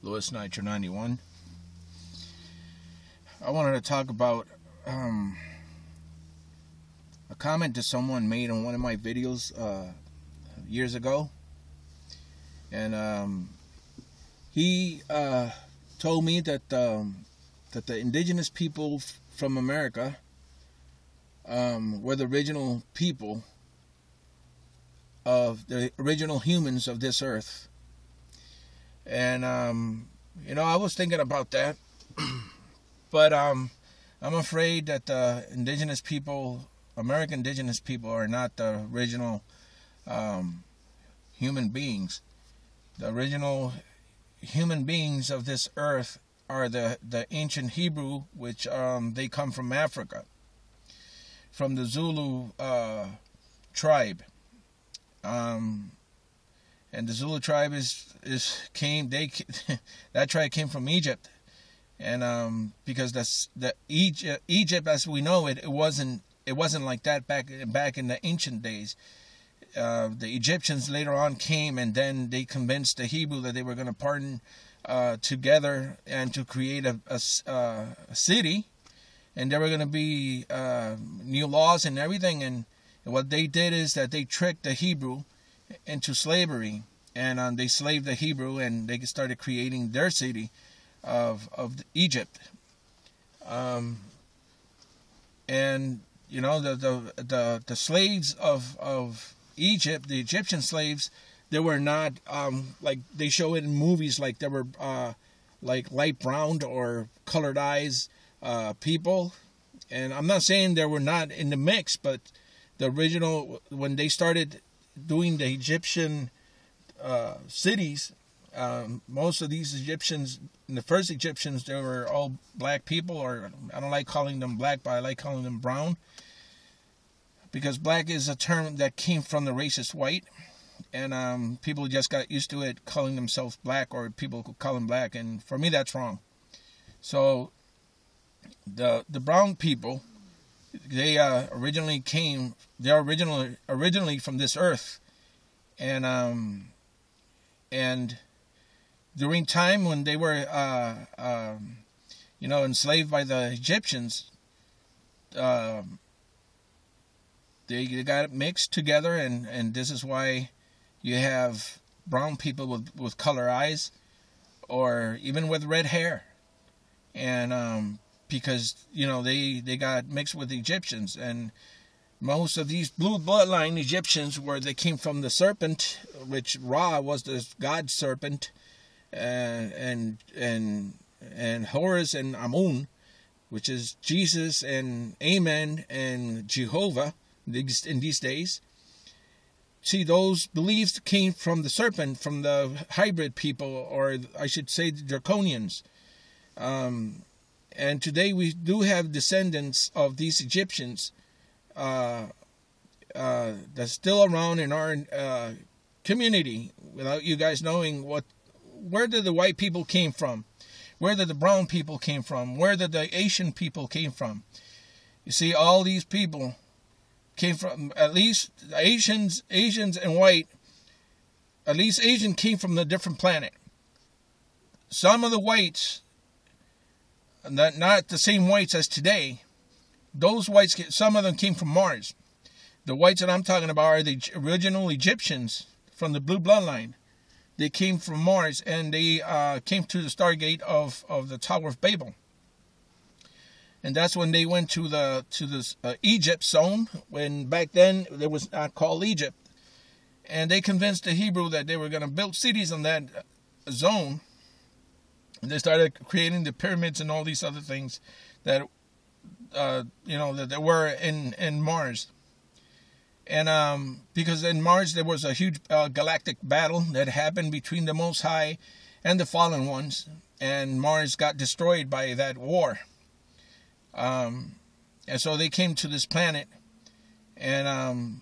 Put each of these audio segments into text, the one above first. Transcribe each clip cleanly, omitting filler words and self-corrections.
Lewis Nitro 91. I wanted to talk about a comment that someone made on one of my videos years ago. And he told me that that the indigenous people from America were the original people of the original humans of this earth. And I was thinking about that, but I'm afraid that the indigenous people, American indigenous people, are not the original human beings. The original human beings of this earth are the ancient Hebrew, which they come from Africa, from the Zulu tribe. And the Zulu tribe that tribe came from Egypt, and because Egypt as we know it wasn't like that back in the ancient days. The Egyptians later on came, and then they convinced the Hebrew that they were going to partner together and to create a city, and there were going to be new laws and everything. And what they did is that they tricked the Hebrew into slavery, and they slaved the Hebrew, and they started creating their city of Egypt. And the slaves of Egypt, the Egyptian slaves, they were not like they show it in movies, like they were like light brown or colored eyes people. And I'm not saying they were not in the mix, but the original, when they started doing the Egyptian cities, most of these Egyptians, the first Egyptians, they were all black people, or I don't like calling them black, but I like calling them brown, because black is a term that came from the racist white, and people just got used to it calling themselves black, or people could call them black, and for me that's wrong. So the brown people, they're originally from this earth, and during time when they were enslaved by the Egyptians, they got mixed together, and this is why you have brown people with color eyes, or even with red hair, and because they got mixed with the Egyptians. And most of these blue bloodline Egyptians they came from the serpent, which Ra was the god serpent, and Horus and Amun, which is Jesus and Amen and Jehovah in these days. See, those beliefs came from the serpent, from the hybrid people, or I should say the Draconians. And today we do have descendants of these Egyptians that's still around in our community, without you guys knowing where did the white people came from, where did the brown people came from, where did the Asian people came from. You see, all these people came from, at least Asians and white, at least Asian came from a different planet. Some of the whites, not the same whites as today, those whites, some of them came from Mars. The whites that I'm talking about are the original Egyptians from the blue bloodline. They came from Mars, and they came to the Stargate of the Tower of Babel. And that's when they went to the Egypt zone, when back then it was not called Egypt. And they convinced the Hebrew that they were going to build cities on that zone. And they started creating the pyramids and all these other things that that there were in Mars. And because in Mars there was a huge galactic battle that happened between the Most High and the fallen ones, and Mars got destroyed by that war. And so they came to this planet, and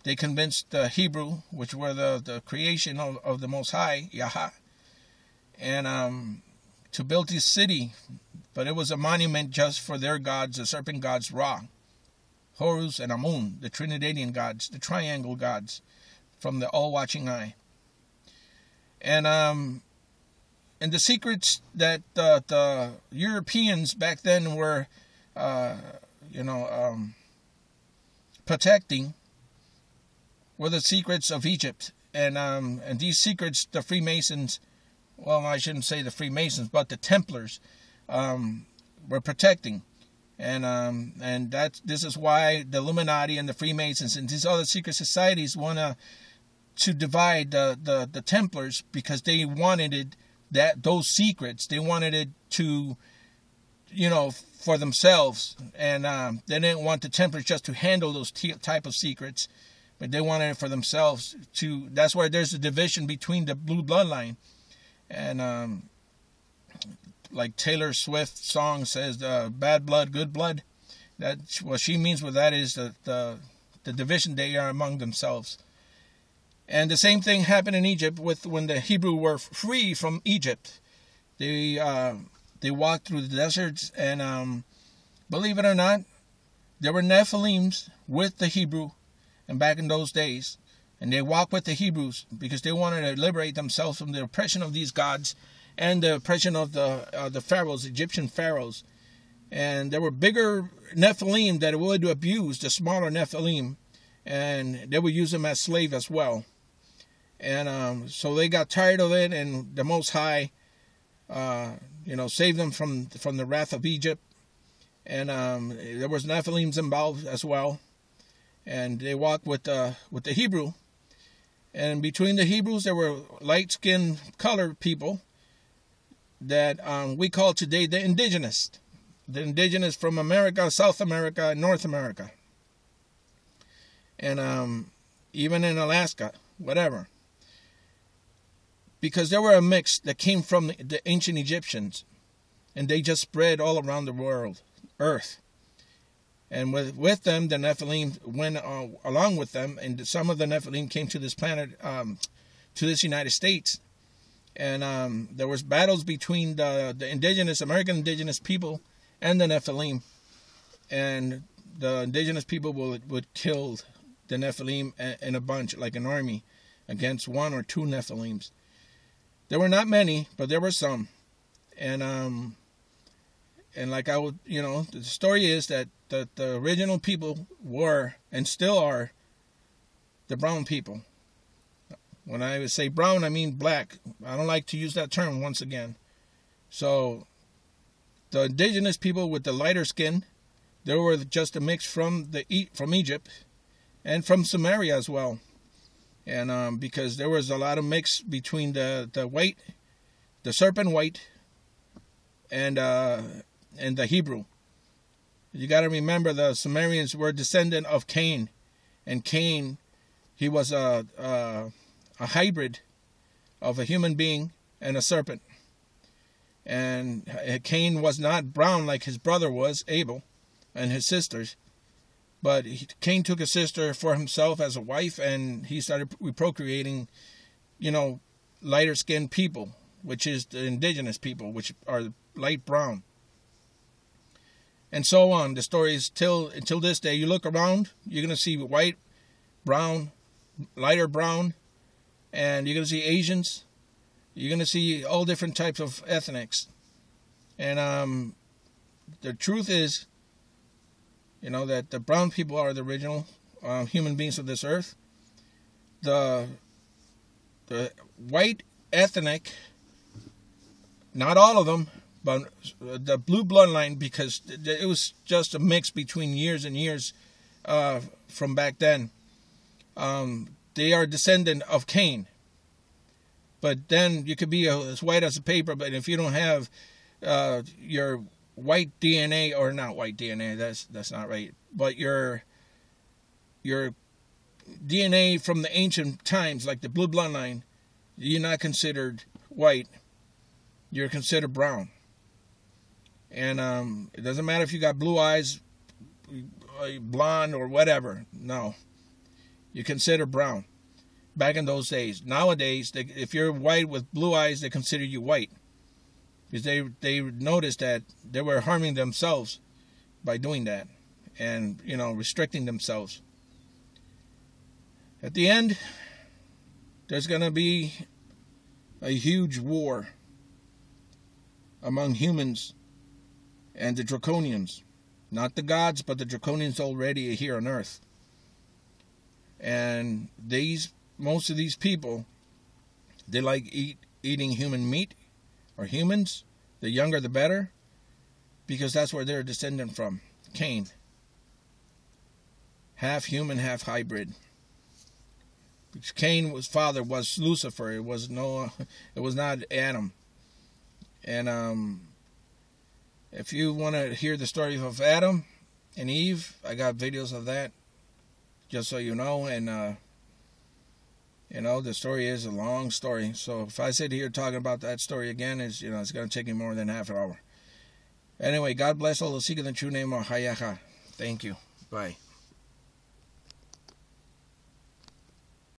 they convinced the Hebrew, which were the creation of the Most High, Yahweh, and to build this city. But it was a monument just for their gods, the serpent gods Ra, Horus, and Amun, the Trinidadian gods, the triangle gods from the all-watching eye. And the secrets that the Europeans back then were, protecting were the secrets of Egypt. And these secrets, the Freemasons, well, I shouldn't say the Freemasons, but the Templars were protecting. And this is why the Illuminati and the Freemasons and these other secret societies want to divide the Templars, because they wanted those secrets. They wanted it to, for themselves. And they didn't want the Templars just to handle those type of secrets, but they wanted it for themselves to. That's why there's a division between the Blue Bloodline. And like Taylor Swift's song says, bad blood, good blood. That's what she means with that, is the division they are among themselves. And the same thing happened in Egypt when the Hebrew were free from Egypt. They walked through the deserts, and believe it or not, there were Nephilims with the Hebrew, and back in those days, and they walked with the Hebrews because they wanted to liberate themselves from the oppression of these gods and the oppression of the pharaohs, Egyptian pharaohs. And there were bigger Nephilim that would abuse the smaller Nephilim, and they would use them as slaves as well. And so they got tired of it, and the Most High, saved them from the wrath of Egypt. And there was Nephilims involved as well, and they walked with the Hebrew. And between the Hebrews, there were light-skinned colored people that we call today the indigenous. The indigenous from America, South America, and North America. And even in Alaska, whatever. Because there were a mix that came from the ancient Egyptians. And they just spread all around the world, earth. And with them, the Nephilim went along with them. And some of the Nephilim came to this planet, to this United States. And there was battles between the indigenous, American indigenous people and the Nephilim. And the indigenous people would kill the Nephilim in a bunch, like an army, against one or two Nephilims. There were not many, but there were some. And like I would, the story is that the original people were, and still are, the brown people. When I would say brown, I mean black. I don't like to use that term once again. So the indigenous people with the lighter skin, they were just a mix from Egypt and from Samaria as well. And because there was a lot of mix between the white, the serpent white, and the Hebrew. You got to remember the Sumerians were descendant of Cain, and Cain, he was a hybrid of a human being and a serpent. And Cain was not brown like his brother was, Abel, and his sisters. But Cain took a sister for himself as a wife, and he started procreating, lighter-skinned people, which is the indigenous people, which are light brown. And so on. The story is until this day. You look around, you're going to see white, brown, lighter brown, and you're going to see Asians. You're going to see all different types of ethnics. And the truth is, that the brown people are the original human beings of this earth. The white ethnic, not all of them, but the blue bloodline, because it was just a mix between years and years from back then. They are descendant of Cain. But then you could be as white as a paper, but if you don't have your white DNA, or not white DNA, that's not right, but your DNA from the ancient times, like the blue bloodline, you're not considered white. You're considered brown. And it doesn't matter if you got blue eyes, blonde, or whatever. No. You're considered brown. Back in those days. Nowadays, if you're white with blue eyes, they consider you white. Because they noticed that they were harming themselves by doing that. And, restricting themselves. At the end, there's going to be a huge war. among humans and the Draconians. Not the gods, but the Draconians already here on Earth. And most of these people, they like eating human meat, or humans. The younger the better, because that's where they're descended from. Cain. Half human, half hybrid. Cain's father was Lucifer. It was not Adam. And if you want to hear the story of Adam and Eve, I got videos of that, just so you know. And the story is a long story. So if I sit here talking about that story again, it's going to take me more than half an hour. Anyway, God bless all those seek in the true name of Hayaha. Thank you. Bye.